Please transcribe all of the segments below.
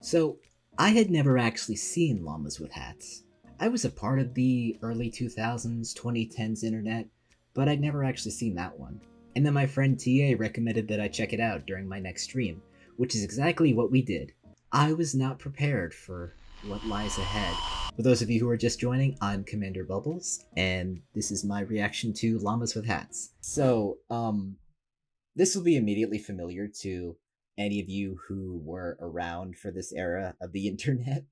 So, I had never actually seen Llamas with Hats. I was a part of the early 2000s, 2010s internet, but I'd never actually seen that one. And then my friend TA recommended that I check it out during my next stream, which is exactly what we did. I was not prepared for what lies ahead. For those of you who are just joining, I'm CmndrBubbles, and this is my reaction to Llamas with Hats. So, this will be immediately familiar to any of you who were around for this era of the internet.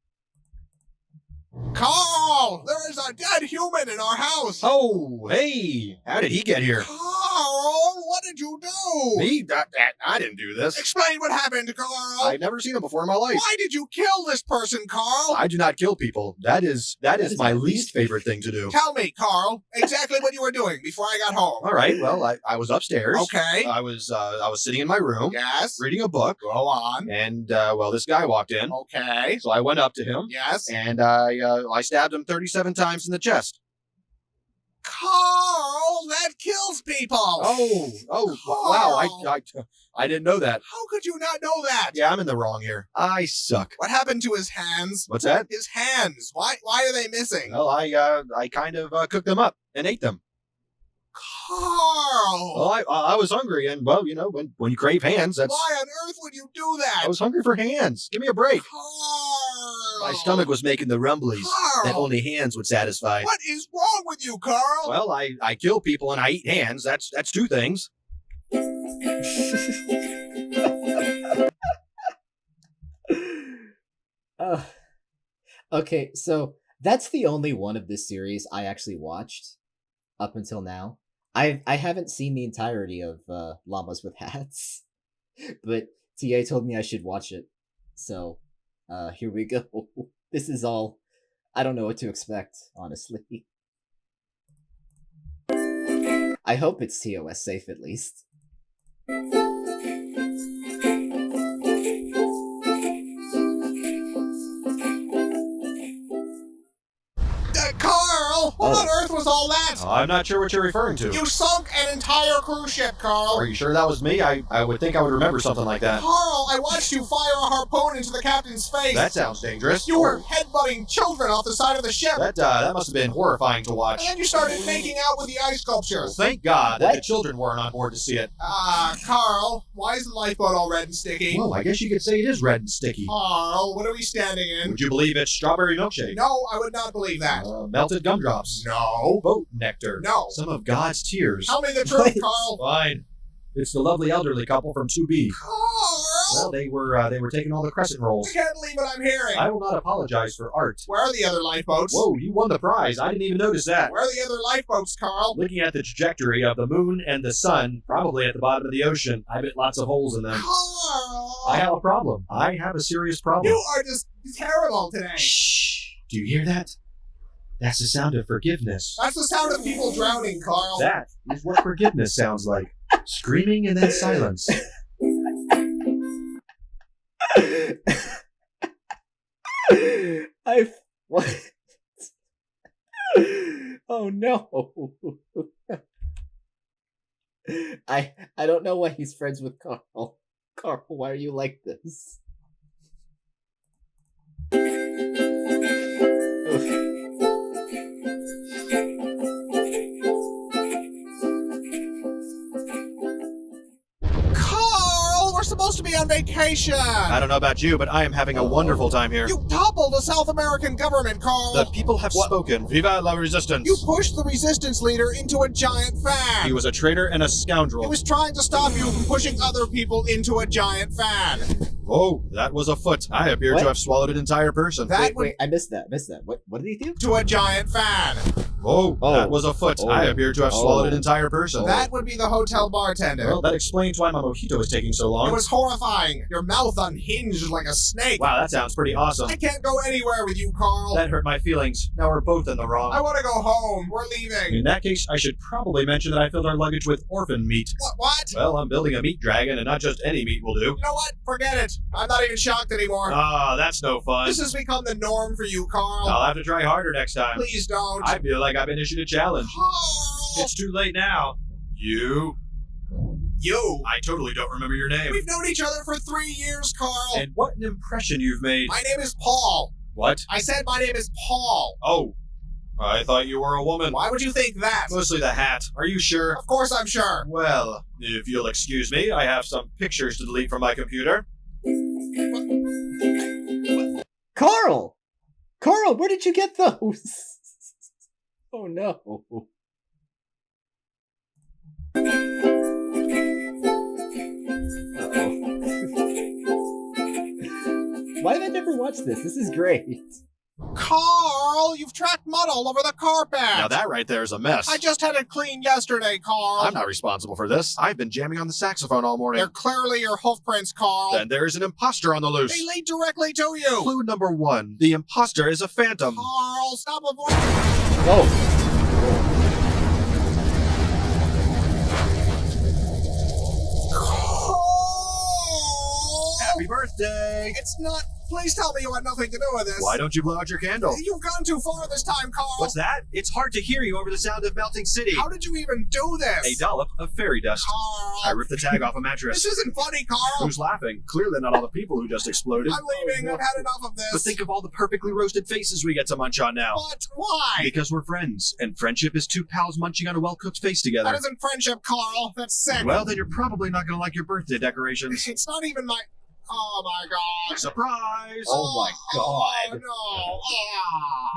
Carl! There is a dead human in our house! Oh, hey! How did he get here? Carl, what did you do? Me? I didn't do this. Explain what happened, Carl! I've never seen him before in my life. Why did you kill this person, Carl? I do not kill people. That is my least favorite thing to do. Tell me, Carl, exactly what you were doing before I got home. All right, well, I was upstairs. Okay. I was sitting in my room. Yes. Reading a book. Go on. And, this guy walked in. Okay. So I went up to him. Yes. And I stabbed him 37 times in the chest. Carl, that kills people! Oh, wow, I didn't know that. How could you not know that? Yeah, I'm in the wrong here. I suck. What happened to his hands? What's that? His hands. Why are they missing? Well, I kind of cooked them up and ate them. Carl! Well, I was hungry, and, well, you know, when you crave hands, that's... Why on earth would you do that? I was hungry for hands. Give me a break. Carl! My stomach was making the rumblies Carl! that only hands would satisfy. What is wrong with you, Carl? Well, I kill people and I eat hands. That's two things. Okay, so that's the only one of this series I actually watched up until now. I haven't seen the entirety of Llamas with Hats, but TA told me I should watch it. So, here we go. This is all... I don't know what to expect, honestly. I hope it's TOS safe, at least. Carl! What on earth was all that? I'm not sure what you're referring to. You sunk an entire cruise ship, Carl! Are you sure that was me? I would think I would remember something like that. Carl, I watched you fire a harpoon into the captain's face! That sounds dangerous. You were headbutting children off the side of the ship! That must have been horrifying to watch. And then you started making out with the ice Well, sculptures! thank God that the children weren't on board to see it. Carl, why is the lifeboat all red and sticky? Well, I guess you could say it is red and sticky. Carl, what are we standing in? Would you believe it's strawberry milkshake? No, I would not believe that. Melted gumdrops. No. Boat nectar. No. Some of God's tears. Tell me the truth, Carl. Fine. It's the lovely elderly couple from 2B. Carl! Well, they were taking all the crescent rolls. I can't believe what I'm hearing. I will not apologize for art. Where are the other lifeboats? Whoa, you won the prize. I didn't even notice that. Where are the other lifeboats, Carl? Looking at the trajectory of the moon and the sun, probably at the bottom of the ocean, I bet lots of holes in them. Carl! I have a problem. I have a serious problem. You are just terrible today. Shh. Do you hear that? That's the sound of forgiveness. That's the sound of people drowning, Carl. That is what forgiveness sounds like. Screaming and then silence. What? Oh no. I don't know why he's friends with Carl. Carl, why are you like this? Carl, we're supposed to be on vacation. I don't know about you, but I am having a wonderful time here. You toppled the South American government, Carl. The people have spoken. Viva la resistance. You pushed the resistance leader into a giant fan. He was a traitor and a scoundrel. He was trying to stop you from pushing other people into a giant fan. Oh, that was a foot. I appear What? to have swallowed an entire person. Wait, I missed that. What did he do? To a giant fan. Oh, Oh. that was a foot. Oh. I appear to have swallowed an entire person. That would be the hotel bartender. Well, that explains why my mojito is taking so long. It was horrifying. Your mouth unhinged like a snake. Wow, that sounds pretty awesome. I can't go anywhere with you, Carl. That hurt my feelings. Now we're both in the wrong. I want to go home. We're leaving. In that case, I should probably mention that I filled our luggage with orphan meat. What? Well, I'm building a meat dragon, and not just any meat will do. You know what? Forget it. I'm not even shocked anymore. Ah, that's no fun. This has become the norm for you, Carl. I'll have to try harder next time. Please don't. I feel like I've been issued a challenge. Carl! It's too late now. You You? I totally don't remember your name. We've known each other for 3 years, Carl. And what an impression you've made. My name is Paul. What? I said my name is Paul. Oh, I thought you were a woman. Why would you think that? Mostly the hat. Are you sure? Of course I'm sure. Well, if you'll excuse me, I have some pictures to delete from my computer. Carl! Carl, where did you get those? Oh no. Why did I never watch this? This is great. Carl, you've tracked mud all over the carpet. Now that right there is a mess. I just had it cleaned yesterday, Carl. I'm not responsible for this. I've been jamming on the saxophone all morning. They're clearly your hoof prints, Carl. Then there is an imposter on the loose. They lead directly to you. Clue number 1. The imposter is a phantom. Carl, stop avoiding. Oh. Carl! Happy birthday! It's not. Please tell me you had nothing to do with this. Why don't you blow out your candle? You've gone too far this time, Carl. What's that? It's hard to hear you over the sound of melting city. How did you even do this? A dollop of fairy dust. Carl. I ripped the tag off a mattress. This isn't funny, Carl. Who's laughing? Clearly not all the people who just exploded. I'm leaving. I've had enough of this. But think of all the perfectly roasted faces we get to munch on now. But why? Because we're friends, and friendship is two pals munching on a well-cooked face together. That isn't friendship, Carl. That's sick. Well, then you're probably not going to like your birthday decorations. It's not even my... Oh, my God. Surprise! Oh my God. Oh,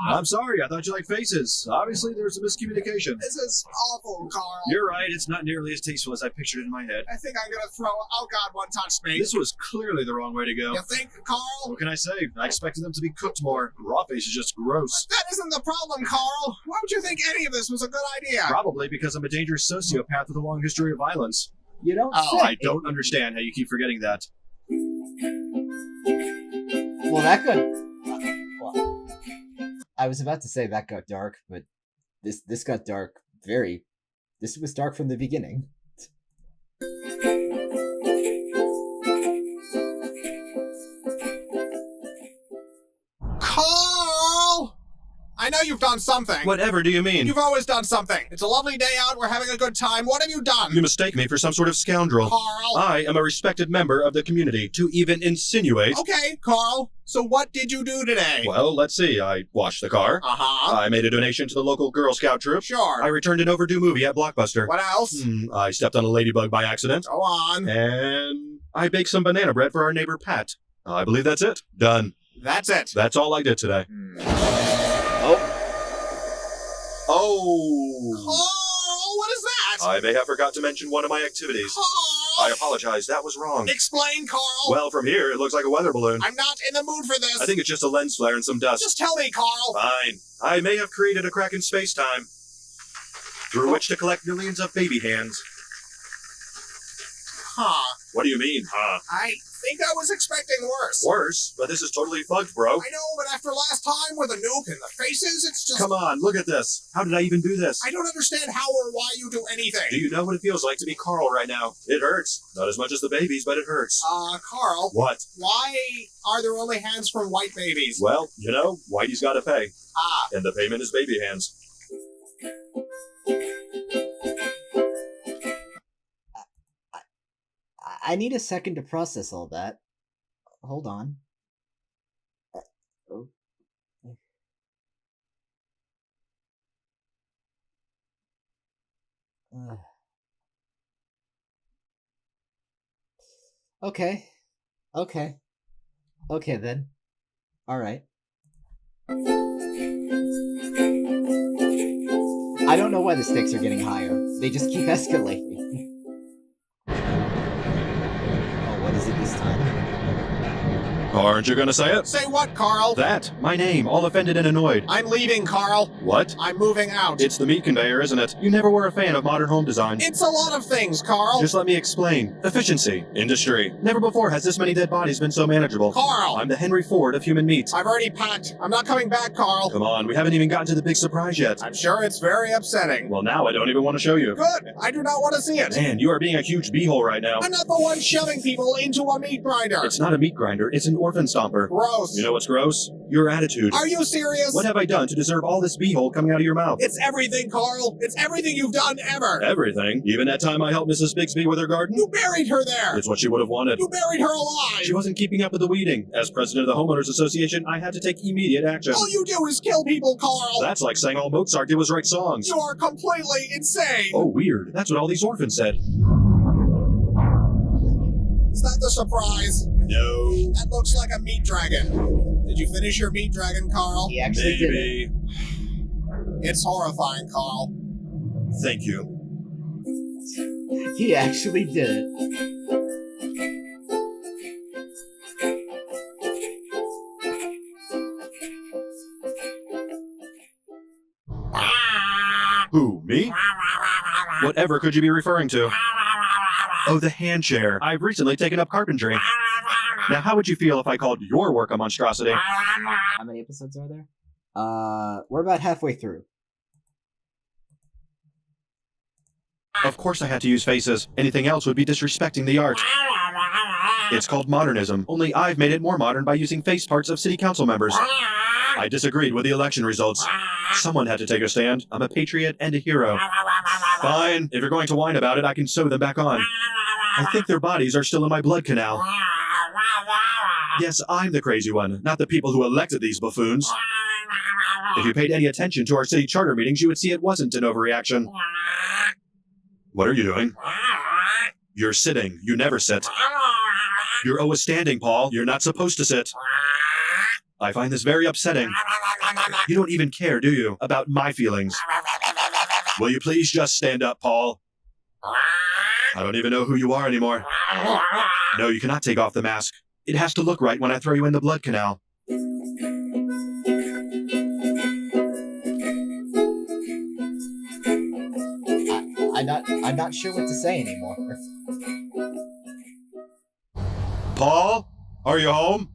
no. I'm sorry, I thought you liked faces. Obviously, there's a miscommunication. This is awful, Carl. You're right, it's not nearly as tasteful as I pictured it in my head. I think I'm gonna throw... Oh, God, one touched me. This was clearly the wrong way to go. You think, Carl? What can I say? I expected them to be cooked more. Raw face is just gross. That isn't the problem, Carl. Why would you think any of this was a good idea? Probably because I'm a dangerous sociopath with a long history of violence. You don't Oh, say. I don't understand how you keep forgetting that. Well, that got... Well, I was about to say that got dark, but this got dark very... This was dark from the beginning. Carl! I know you've done something. Whatever do you mean? You've always done something. It's a lovely day out. We're having a good time. What have you done? You mistake me for some sort of scoundrel. Carl. I am a respected member of the community. To even insinuate... Okay, Carl. So what did you do today? Well, let's see. I washed the car. Uh-huh. I made a donation to the local Girl Scout troop. Sure. I returned an overdue movie at Blockbuster. What else? I stepped on a ladybug by accident. Go on. And I baked some banana bread for our neighbor Pat. I believe that's it. Done. That's it. That's all I did today. Oh. Oh. Carl, what is that? I may have forgot to mention one of my activities. Carl. I apologize. That was wrong. Explain, Carl. Well, from here, it looks like a weather balloon. I'm not in the mood for this. I think it's just a lens flare and some dust. Just tell me, Carl. Fine. I may have created a crack in space-time through which to collect millions of baby hands. Huh. What do you mean, huh? I think I was expecting worse. Worse? But this is totally fucked, bro. I know, but after last time with the nuke and the faces, it's just... Come on, look at this. How did I even do this? I don't understand how or why you do anything. Do you know what it feels like to be Carl right now? It hurts. Not as much as the babies, but it hurts. Carl. What? Why are there only hands from white babies? Well, you know, Whitey's gotta pay. Ah. And the payment is baby hands. I need a second to process all that. Hold on. Oh. Okay. Okay. Okay then. Alright. I don't know why the stakes are getting higher. They just keep escalating. What is it this time? Aren't you gonna say it? Say what, Carl? That. My name. All offended and annoyed. I'm leaving, Carl. What? I'm moving out. It's the meat conveyor, isn't it? You never were a fan of modern home design. It's a lot of things, Carl. Just let me explain. Efficiency. Industry. Never before has this many dead bodies been so manageable. Carl! I'm the Henry Ford of human meat. I've already packed. I'm not coming back, Carl. Come on, we haven't even gotten to the big surprise yet. I'm sure it's very upsetting. Well, now I don't even want to show you. Good. I do not want to see it. Man, you are being a huge beehole right now. I'm not the one shoving people into a meat grinder. It's not a meat grinder, it's an orphan stomper. Gross. You know what's gross? Your attitude. Are you serious? What have I done to deserve all this beehole coming out of your mouth? It's everything, Carl. It's everything you've done ever. Everything? Even that time I helped Mrs. Bixby with her garden? You buried her there. It's what she would have wanted. You buried her alive. She wasn't keeping up with the weeding. As president of the Homeowners Association, I had to take immediate action. All you do is kill people, Carl. That's like saying all Mozart did was write songs. You are completely insane. Oh, weird. That's what all these orphans said. Is that the surprise? No. That looks like a meat dragon. Did you finish your meat dragon, Carl? He actually did it. Maybe. It's horrifying, Carl. Thank you. He actually did it. Who, me? Whatever could you be referring to? Oh, the hand chair. I've recently taken up carpentry. Now, how would you feel if I called your work a monstrosity? How many episodes are there? We're about halfway through. Of course I had to use faces. Anything else would be disrespecting the art. It's called modernism, only I've made it more modern by using face parts of city council members. I disagreed with the election results. Someone had to take a stand. I'm a patriot and a hero. Fine, if you're going to whine about it, I can sew them back on. I think their bodies are still in my blood canal. Yes, I'm the crazy one, not the people who elected these buffoons. If you paid any attention to our city charter meetings, you would see it wasn't an overreaction. What are you doing? You're sitting. You never sit. You're always standing, Paul. You're not supposed to sit. I find this very upsetting. You don't even care, do you, about my feelings? Will you please just stand up, Paul? I don't even know who you are anymore. No, you cannot take off the mask. It has to look right when I throw you in the blood canal. I'm not sure what to say anymore. Paul, are you home?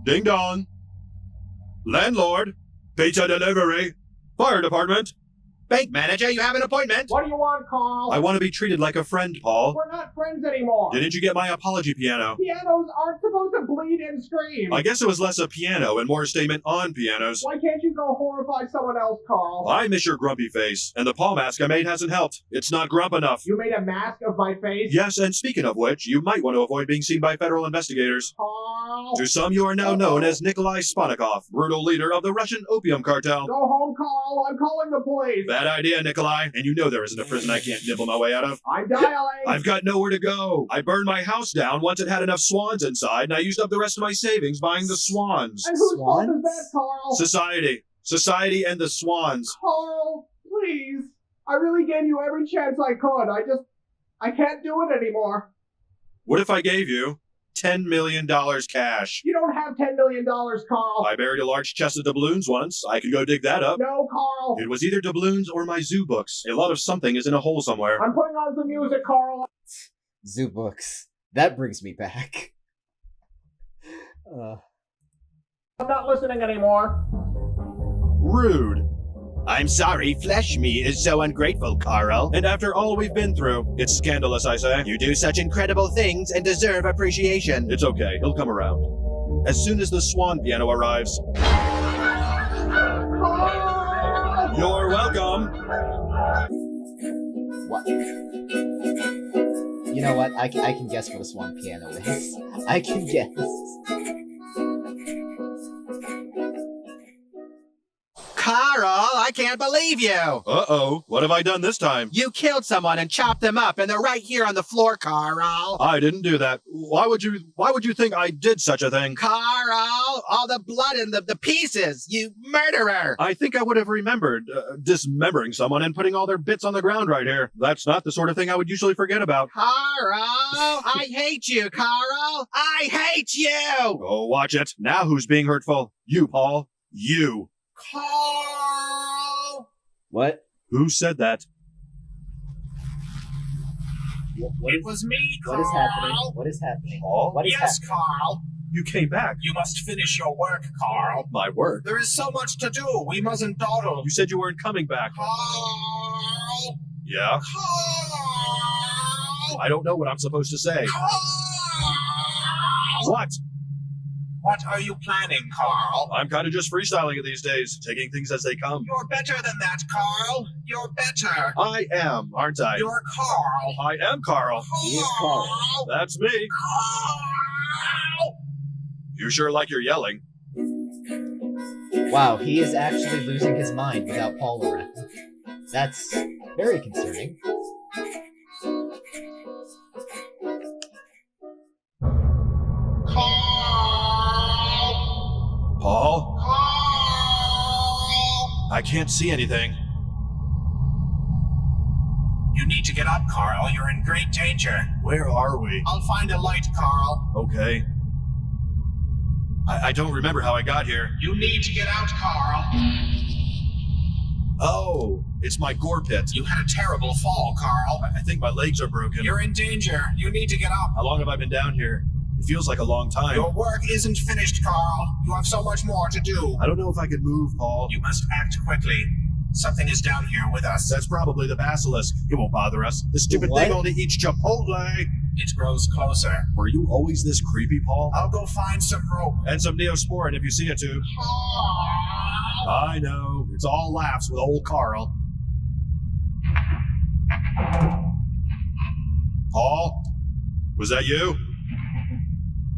Ding dong. Landlord, pizza delivery, fire department. Bank manager, you have an appointment? What do you want, Carl? I want to be treated like a friend, Paul. We're not friends anymore. Didn't you get my apology piano? Pianos aren't supposed to bleed and scream. I guess it was less a piano and more a statement on pianos. Why can't you go horrify someone else, Carl? I miss your grumpy face, and the paw mask I made hasn't helped. It's not grump enough. You made a mask of my face? Yes, and speaking of which, you might want to avoid being seen by federal investigators. Carl? To some, you are now known as Nikolai Sponikov, brutal leader of the Russian opium cartel. Go home, Carl. I'm calling the police. Bad idea, Nikolai. And you know there isn't a prison I can't nibble my way out of. I'm dialing. I've got nowhere to go. I burned my house down once it had enough swans inside, and I used up the rest of my savings buying the swans. And whose fault Swans? is that, Carl? Society. Society and the swans. Carl, please. I really gave you every chance I could. I can't do it anymore. What if I gave you $10 million cash? You don't have $10 million, Carl. I buried a large chest of doubloons once. I could go dig that up. No, Carl. It was either doubloons or my zoo books. A lot of something is in a hole somewhere. I'm putting on some music, Carl. Zoo books. That brings me back. I'm not listening anymore. Rude. I'm sorry, flesh me is so ungrateful, Carl. And after all we've been through, it's scandalous, I say. You do such incredible things and deserve appreciation. It's okay, he'll come around. As soon as the swan piano arrives. Carl! You're welcome. What? You know what? I can guess what a swan piano is. I can guess. Carl, I can't believe you! Uh-oh, what have I done this time? You killed someone and chopped them up, and they're right here on the floor, Carl! I didn't do that. Why would you think I did such a thing? Carl! All the blood and the pieces! You murderer! I think I would have remembered dismembering someone and putting all their bits on the ground right here. That's not the sort of thing I would usually forget about. Carl! I hate you, Carl! I hate you! Oh, watch it. Now who's being hurtful? You, Paul. You. Carl! What? Who said that? It was me, Carl. What is happening? What is happening? Paul? What is Yes, happening? Carl. You came back. You must finish your work, Carl. My work. There is so much to do. We mustn't dawdle. You said you weren't coming back. Carl! Yeah? Carl! I don't know what I'm supposed to say. Carl! What? What are you planning, Carl? I'm kind of just freestyling it these days, taking things as they come. You're better than that, Carl. You're better. I am, aren't I? You're Carl. I am Carl. He is Carl. That's me. Carl! You sure like your yelling. Wow, he is actually losing his mind without Paul around. That's very concerning. Paul? Carl! I can't see anything. You need to get up, Carl. You're in great danger. Where are we? I'll find a light, Carl. Okay. I don't remember how I got here. You need to get out, Carl. Oh, it's my gore pit. You had a terrible fall, Carl. I think my legs are broken. You're in danger. You need to get up. How long have I been down here? It feels like a long time. Your work isn't finished, Carl. You have so much more to do. I don't know if I can move, Paul. You must act quickly. Something is down here with us. That's probably the basilisk. It won't bother us. The stupid What? thing only eats Chipotle. It grows closer. Were you always this creepy, Paul? I'll go find some rope. And some Neosporin if you see it too. I know. It's all laughs with old Carl. Paul? Was that you?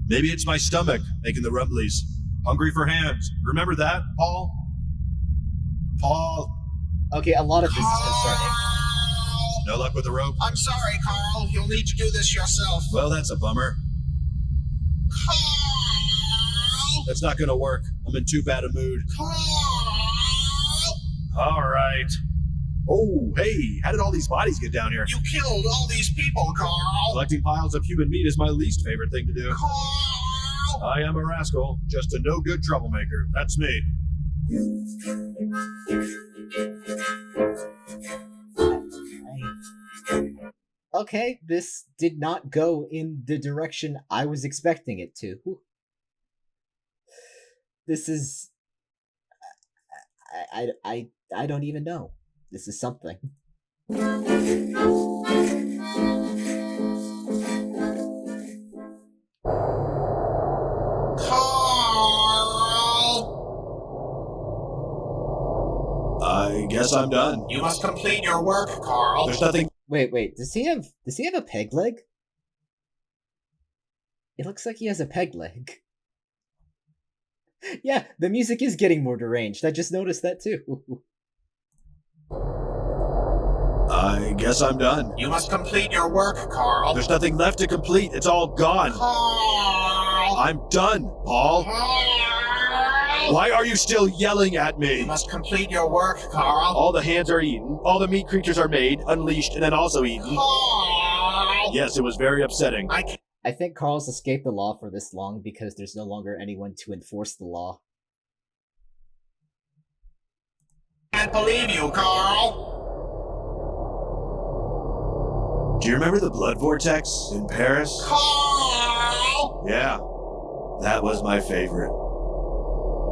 Maybe it's my stomach making the rumblies. Hungry for hands. Remember that, Paul? Paul? Okay, a lot of this is concerning. Carl! No luck with the rope? I'm sorry, Carl. You'll need to do this yourself. Well, that's a bummer. Carl! That's not gonna work. I'm in too bad a mood. Carl! All right. Oh, hey, how did all these bodies get down here? You killed all these people, Carl. Collecting piles of human meat is my least favorite thing to do. Carl! I am a rascal, just a no-good troublemaker. That's me. Okay, this did not go in the direction I was expecting it to. This is... I don't even know. This is something. Carl! I guess I'm done. You must complete your work, Carl. There's nothing... Wait, does he have a peg leg? It looks like he has a peg leg. Yeah, the music is getting more deranged. I just noticed that too. I guess I'm done. You must complete your work, Carl. There's nothing left to complete. It's all gone. Carl! I'm done, Paul. Carl! Why are you still yelling at You me? must complete your work, Carl. All the hands are eaten. All the meat creatures are made, unleashed, and then also eaten. Carl! Yes, it was very upsetting. I think Carl's escaped the law for this long because there's no longer anyone to enforce the law. Can't believe you, Carl. Do you remember the blood vortex in Paris? Carl! Yeah, that was my favorite.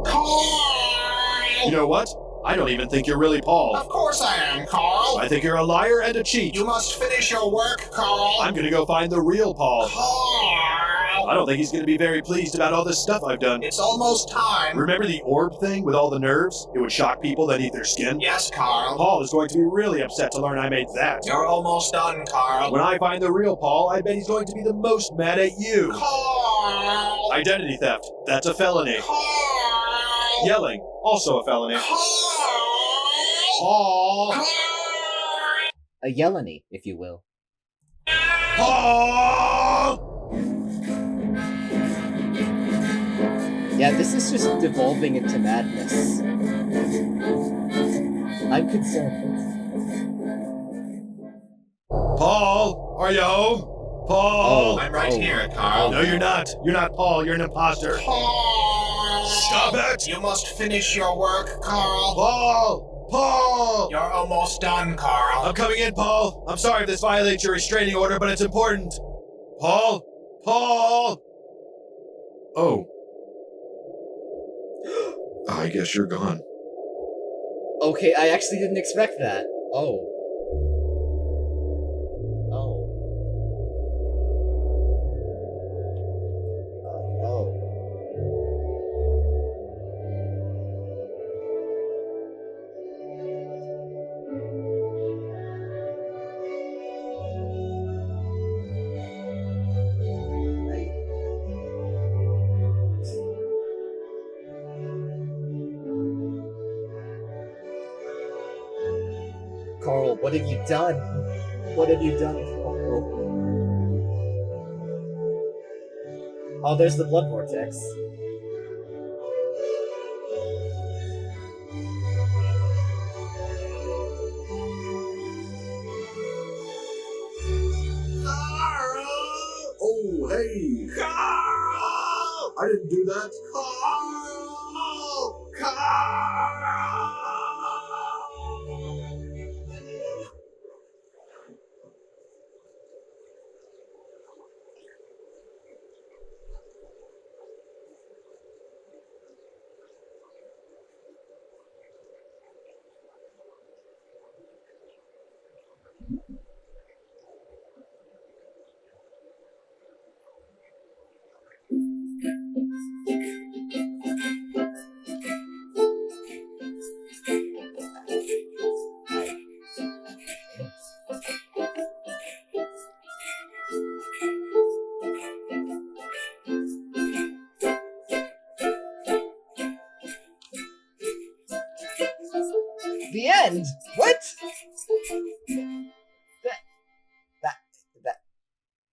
Carl! You know what? I don't even think you're really Paul. Of course I am, Carl. I think you're a liar and a cheat. You must finish your work, Carl. I'm gonna go find the real Paul. Carl! I don't think he's gonna be very pleased about all this stuff I've done. It's almost time. Remember the orb thing with all the nerves? It would shock people that eat their skin? Yes, Carl. Paul is going to be really upset to learn I made that. You're almost done, Carl. When I find the real Paul, I bet he's going to be the most mad at you. Carl! Identity theft. That's a felony. Carl! Yelling. Also a felony. Carl! Paul! Carl! A Yeleny, if you will. Paul! Yeah, this is just devolving into madness. I'm concerned. Paul! Are you home? Paul! I'm right Oh. here, Carl. No, you're not. You're not Paul. You're an imposter. Carl! Stop it! You must finish your work, Carl. Paul! Paul! You're almost done, Carl. I'm coming in, Paul. I'm sorry if this violates your restraining order, but it's important. Paul? Paul? Oh. I guess you're gone. Okay, I actually didn't expect that. Oh. Oh. Oh. Carl, what have you done? What have you done, Carl? Oh, there's the blood vortex. Oh, hey! Carl! I didn't do that. Carl! Carl! The end? What?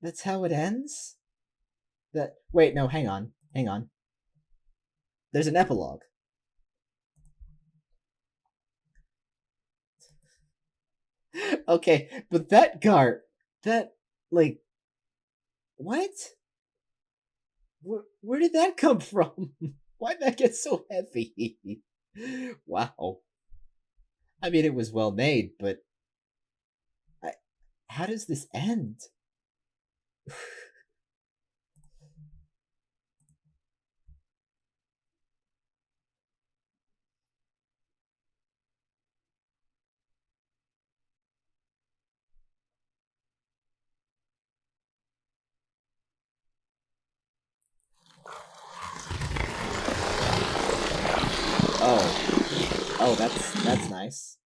That's how it ends? Wait, no, hang on. There's an epilogue. Okay, but that Gart, like, what? Where did that come from? Why'd that get so heavy? Wow. I mean, it was well made, but how does this end? Oh, that's nice.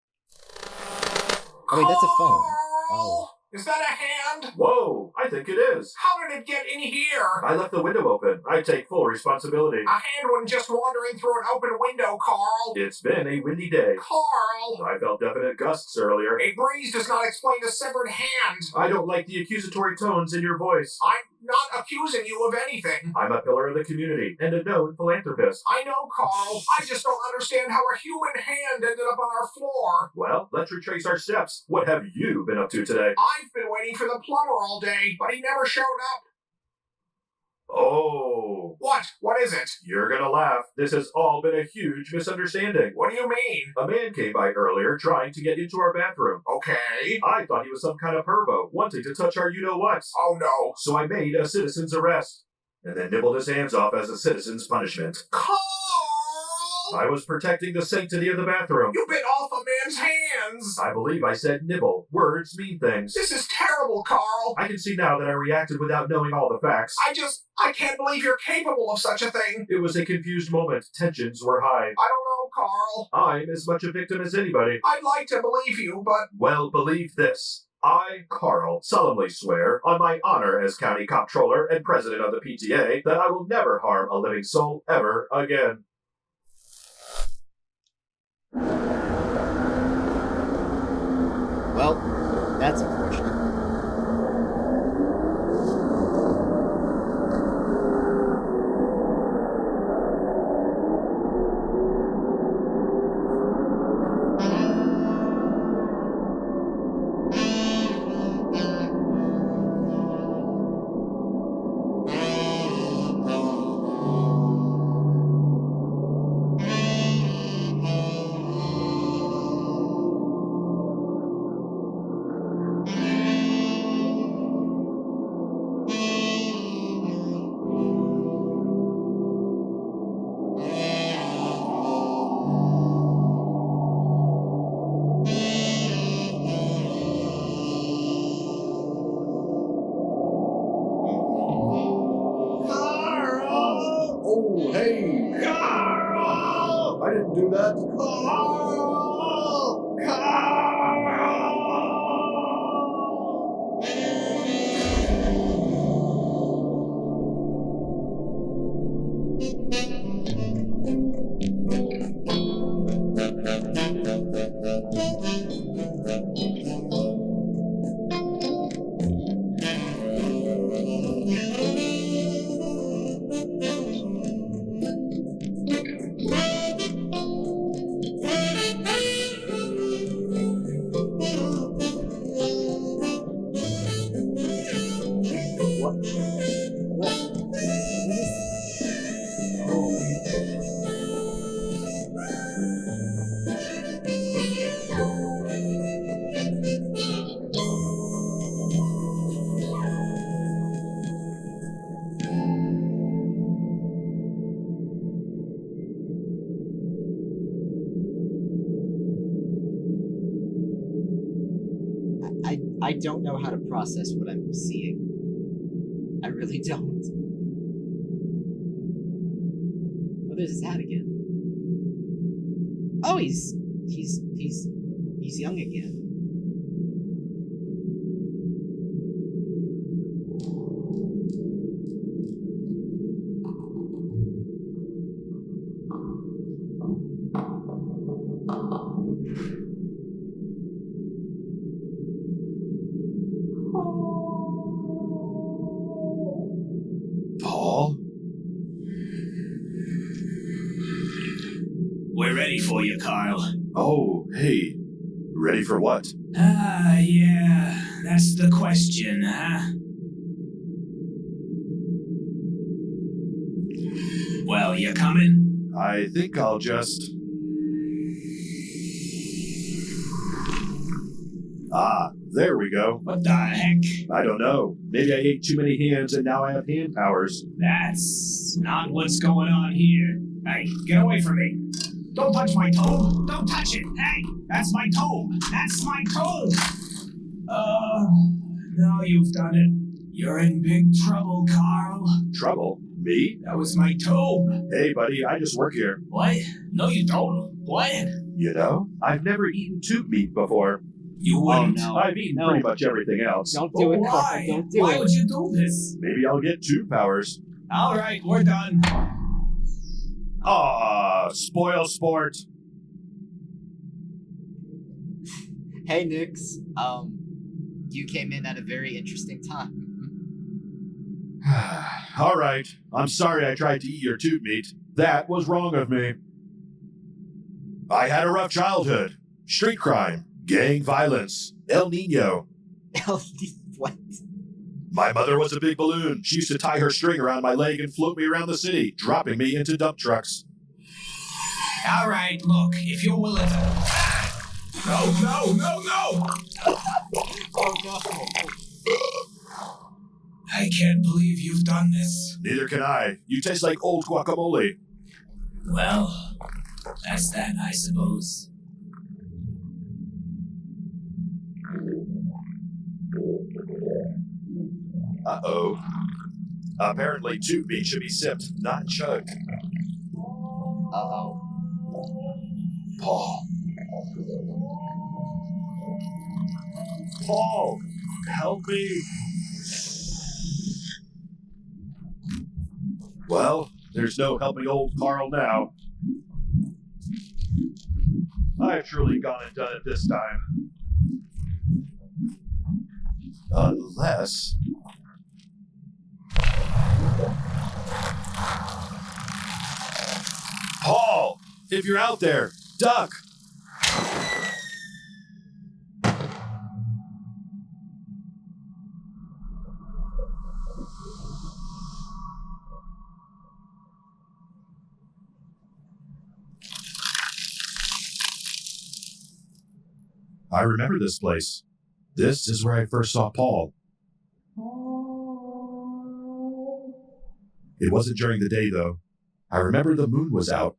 Oh wait, that's a phone. Oh. Is that a hand? Whoa, I think it is. How did it get in here? I left the window open. I take full responsibility. A hand wasn't just wandering through an open window, Carl. It's been a windy day. Carl! I felt definite gusts earlier. A breeze does not explain a severed hand. I don't like the accusatory tones in your voice. I'm not accusing you of anything. I'm a pillar of the community and a known philanthropist. I know, Carl. I just don't understand how a human hand ended up on our floor. Well, let's retrace our steps. What have you been up to today? I've been waiting for the plumber all day, but he never showed up. Oh. What? What is it? You're gonna laugh. This has all been a huge misunderstanding. What do you mean? A man came by earlier trying to get into our bathroom. Okay. I thought he was some kind of pervo, wanting to touch our you-know-what. Oh no. So I made a citizen's arrest, and then nibbled his hands off as a citizen's punishment. Carl! I was protecting the sanctity of the bathroom. You bit off a man's hands! I believe I said nibble. Words mean things. This is terrible, Carl! I can see now that I reacted without knowing all the facts. I can't believe you're capable of such a thing! It was a confused moment. Tensions were high. I don't know, Carl. I'm as much a victim as anybody. I'd like to believe you, but... Well, believe this. I, Carl, solemnly swear, on my honor as County Comptroller and President of the PTA, that I will never harm a living soul ever again. Well, that's unfortunate. Oh, hey! Carl! I didn't do that. Carl! Carl! I don't know how to process what I'm seeing. I really don't. Oh, there's his hat again. Oh, he's young again. Paul? We're ready for you, Carl. Oh, hey. Ready for what? Yeah, that's the question, huh? Well, you coming? I think I'll just... Ah, there we go. What the heck? I don't know. Maybe I ate too many hands and now I have hand powers. That's not what's going on here. Hey, get away from me. Don't touch my toe. Don't touch it. Hey, that's my toe. That's my toe. Now you've done it. You're in big trouble, Carl. Trouble? Me? That was my toe. Hey, buddy, I just work here. What? No, you don't. What? You know, I've never eaten tube meat before. You wouldn't. no. I've eaten pretty much everything else. Don't do it, Carl. Why? Don't do Why it. would you do this? Maybe I'll get tube powers. All right, we're done. Ah, spoil sport. Hey, Nix. You came in at a very interesting time. All right. I'm sorry I tried to eat your tube meat. That was wrong of me. I had a rough childhood. Street crime, gang violence, El Nino. What? My mother was a big balloon. She used to tie her string around my leg and float me around the city, dropping me into dump trucks. All right, look, if you're willing to... No! Oh, no. I can't believe you've done this. Neither can I. You taste like old guacamole. Well, that's that, I suppose. Uh-oh. Apparently tube meat should be sipped, not chugged. Uh-oh. Paul. Paul, help me. Well, there's no helping old Carl now. I've surely gone and done it this time. Unless... Paul, if you're out there, duck! I remember this place. This is where I first saw Paul. It wasn't during the day, though. I remember the moon was out.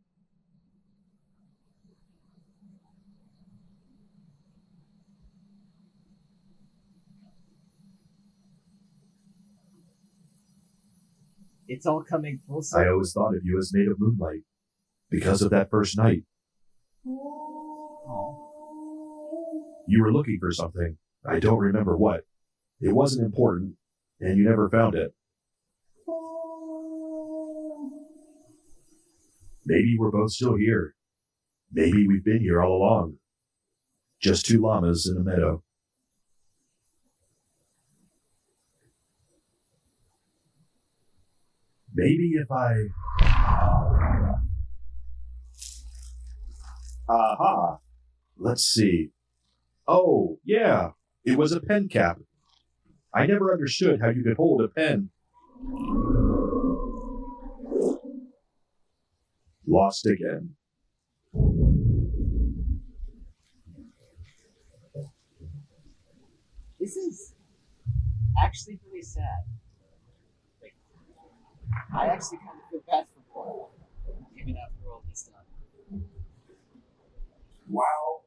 It's all coming full I circle. always thought of you as made of moonlight. Because of that first night. Oh. You were looking for something. I don't remember what. It wasn't important, and you never found it. Maybe we're both still here. Maybe we've been here all along. Just two llamas in a meadow. Maybe if I... Aha! Let's see. Oh, yeah. It was a pen cap. I never understood how you could hold a pen. Lost again. This is actually pretty sad. Like, I actually kind of feel bad for Paul, even after all he's done. Well,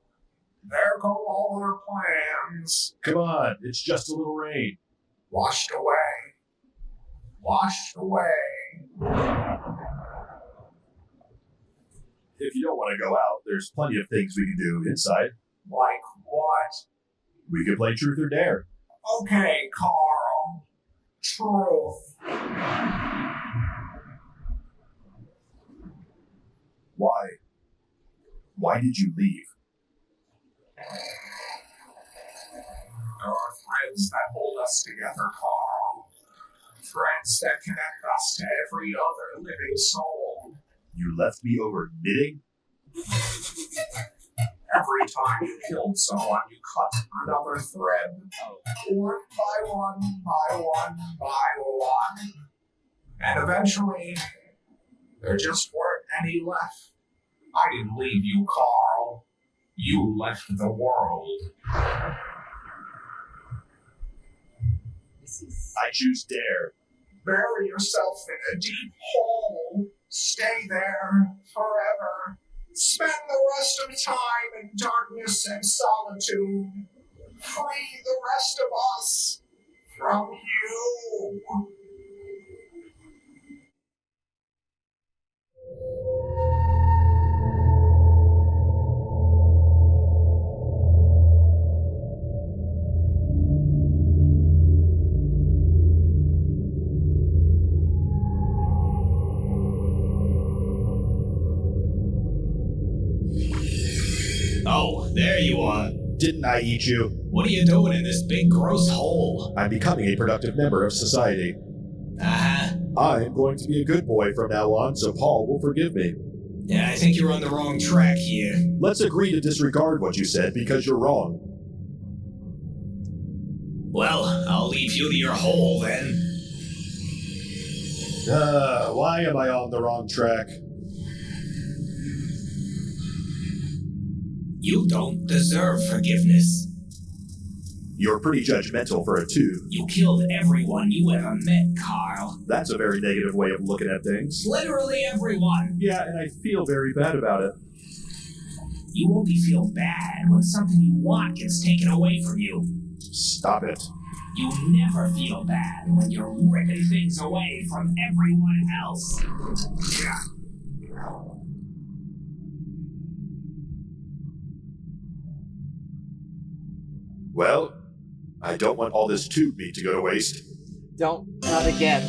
there There go all our plans. Come on, it's just a little rain. Washed away. Washed away. If you don't want to go out, there's plenty of things we can do inside. Like what? We could play Truth or Dare. Okay, Carl. Truth. Why? Why did you leave? There are friends that hold us together, Carl. Friends that connect us to every other living soul. You left me over knitting? Every time you killed someone, you cut another thread. One by one, by one, by one. And eventually, there just weren't any left. I didn't leave you, Carl. You left the world. I choose Dare. Bury yourself in a deep hole. Stay there forever. Spend the rest of time in darkness and solitude. Free the rest of us from you. Oh, there you are. Didn't I eat you? What are you doing in this big gross hole? I'm becoming a productive member of society. Uh-huh. I'm going to be a good boy from now on, so Paul will forgive me. Yeah, I think you're on the wrong track here. Let's agree to disregard what you said because you're wrong. Well, I'll leave you to your hole then. Why am I on the wrong track? You don't deserve forgiveness. You're pretty judgmental for a 2. You killed everyone you ever met, Carl. That's a very negative way of looking at things. Literally everyone. Yeah, and I feel very bad about it. You only feel bad when something you want gets taken away from you. Stop it. You never feel bad when you're ripping things away from everyone else. Yeah. Well, I don't want all this tube meat to go to waste. Don't, not again.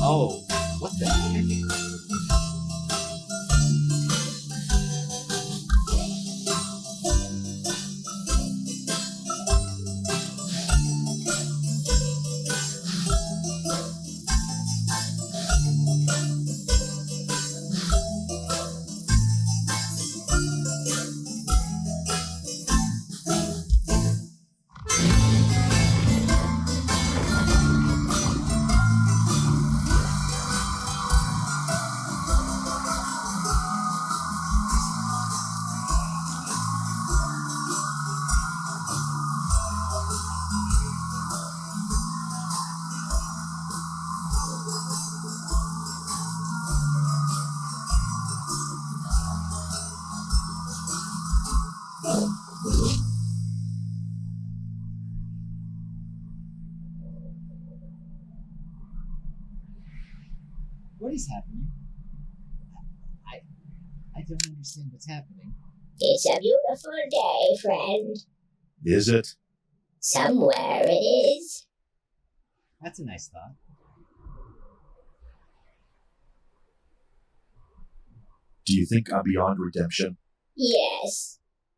Oh, what the heck? What is happening? I don't understand what's happening. It's a beautiful day, friend. Is it? Somewhere it is. That's a nice thought. Do you think I'm beyond redemption? Yes.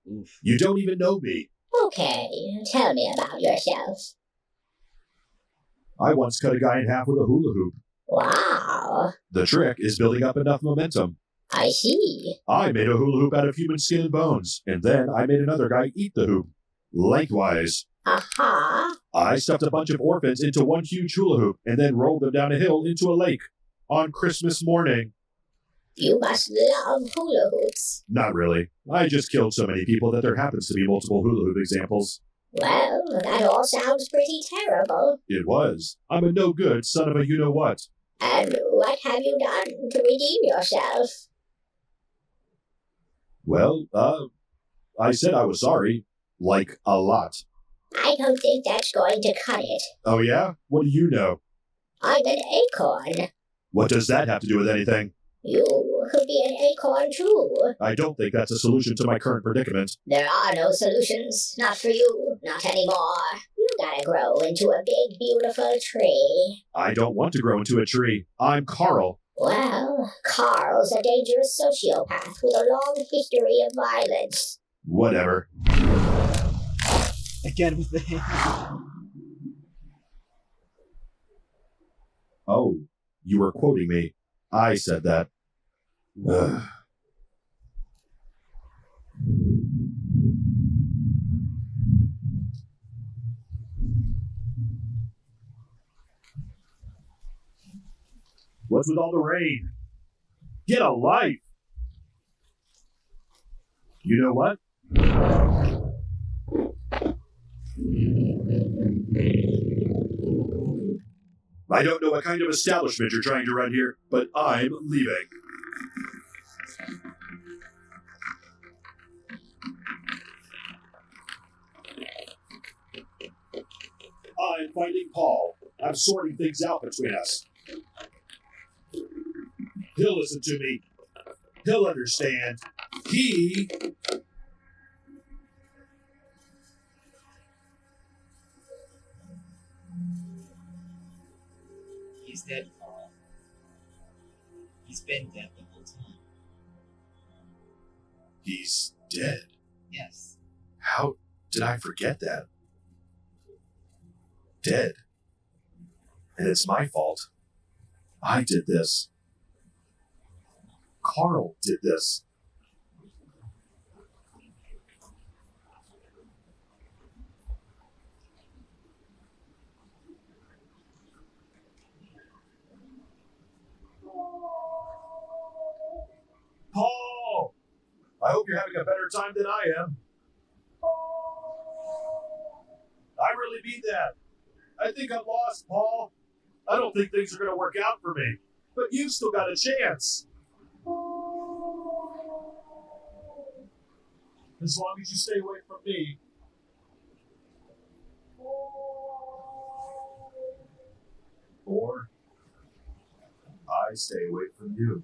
Oof. You don't even know me. Okay, tell me about yourself. I once cut a guy in half with a hula hoop. Wow. The trick is building up enough momentum. I see. I made a hula hoop out of human skin and bones, and then I made another guy eat the hoop. Lengthwise. Aha. I stuffed a bunch of orphans into one huge hula hoop and then rolled them down a hill into a lake. On Christmas morning. You must love hula hoops. Not really. I just killed so many people that there happens to be multiple hula hoop examples. Well, that all sounds pretty terrible. It was. I'm a no-good son of a you-know-what. And what have you done to redeem yourself? Well, I said I was sorry. Like, a lot. I don't think that's going to cut it. Oh yeah? What do you know? I'm an acorn. What does that have to do with anything? You could be an acorn too. I don't think that's a solution to my current predicament. There are no solutions. Not for you. Not anymore. You gotta grow into a big, beautiful tree. I don't want to grow into a tree. I'm Carl. Well, Carl's a dangerous sociopath with a long history of violence. Whatever. Again with the hand. Oh, you were quoting me. I said that. Ugh. What's with all the rain? Get a life! You know what? I don't know what kind of establishment you're trying to run here, but I'm leaving. I'm finding Paul. I'm sorting things out between us. He'll listen to me. He'll understand. He... He's dead, Carl. He's been dead the whole time. He's dead. Yes. How did I forget that? Dead. And it's my fault. I did this. Carl did this. Paul! I hope you're having a better time than I am. I really mean that. I think I'm lost, Paul. I don't think things are going to work out for me. But you've still got a chance. As long as you stay away from me. Or I stay away from you.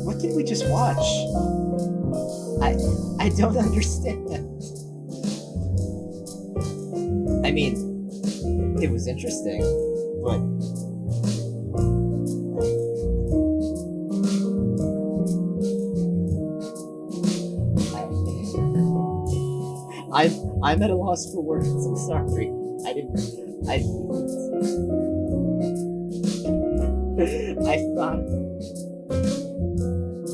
What did we just watch? I don't understand. I mean, it was interesting, but I'm at a loss for words. I'm sorry. I thought...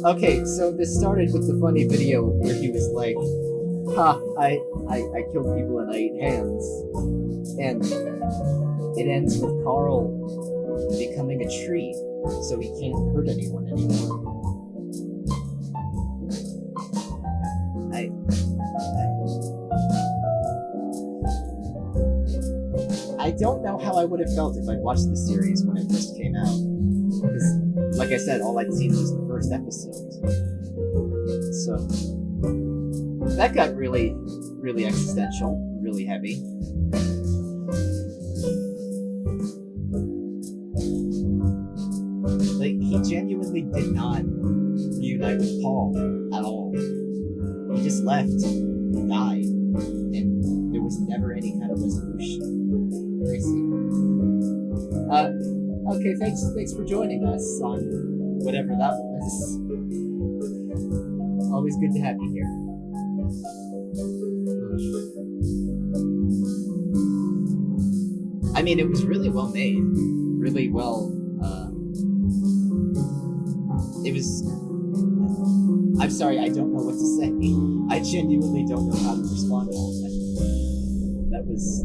Okay, so this started with the funny video where he was like, ha, I killed people and I ate hands. And it ends with Carl becoming a tree, so he can't hurt anyone anymore. I don't know how I would have felt if I'd watched the series when it first came out. Because, like I said, all I'd seen was the first episode. So, that got really, really existential, really heavy. Like, he genuinely did not reunite with Paul at all. He just left, died, and there was never any kind of resolution. Crazy. Okay, thanks for joining us on whatever that was. Always good to have you here. I mean, it was really well made. Really well, it was... I'm sorry, I don't know what to say. I genuinely don't know how to respond to all of that. That was...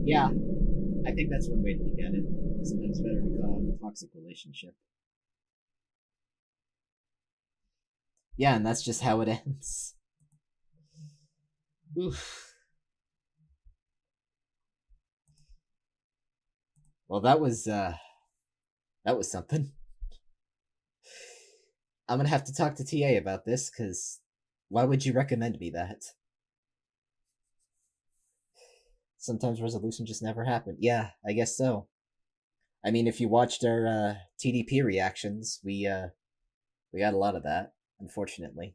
Yeah, I think that's one way to look at it. Sometimes better to call it a toxic relationship. Yeah, and that's just how it ends. Oof. Well, that was something. I'm gonna have to talk to TA about this, because why would you recommend me that? Sometimes resolution just never happened. Yeah, I guess so. I mean, if you watched our TDP reactions, we got a lot of that, unfortunately.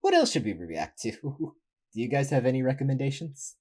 What else should we react to? Do you guys have any recommendations?